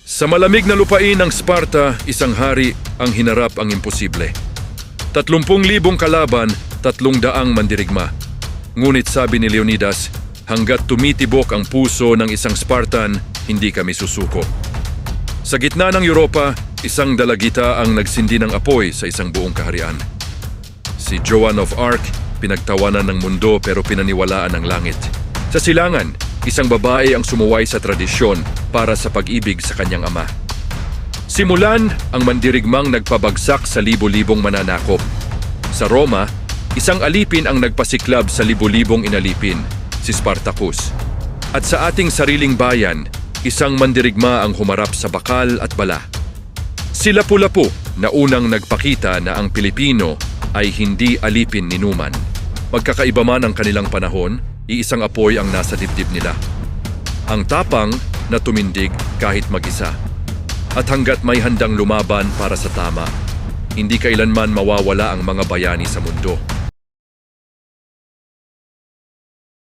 Sa malamig na lupain ng Sparta, isang hari ang hinarap ang imposible. 30,000 kalaban, 300 mandirigma. Ngunit sabi ni Leonidas, hanggat tumitibok ang puso ng isang Spartan, hindi kami susuko. Sa gitna ng Europa, isang dalagita ang nagsindi ng apoy sa isang buong kaharian. Si Joan of Arc, pinagtawanan ng mundo pero pinaniwalaan ng langit. Sa silangan, isang babae ang sumuway sa tradisyon para sa pag-ibig sa kanyang ama. Simulan, ang mandirigmang nagpabagsak sa libo-libong mananakop. Sa Roma, isang alipin ang nagpasiklab sa libo-libong inalipin, si Spartacus. At sa ating sariling bayan, isang mandirigma ang humarap sa bakal at bala. Si Lapu-Lapu na unang nagpakita na ang Pilipino ay hindi alipin ni Numan. Magkakaiba man ang kanilang panahon, iisang apoy ang nasa dibdib nila. Ang tapang na tumindig kahit mag-isa. At hanggat may handang lumaban para sa tama, hindi kailanman mawawala ang mga bayani sa mundo.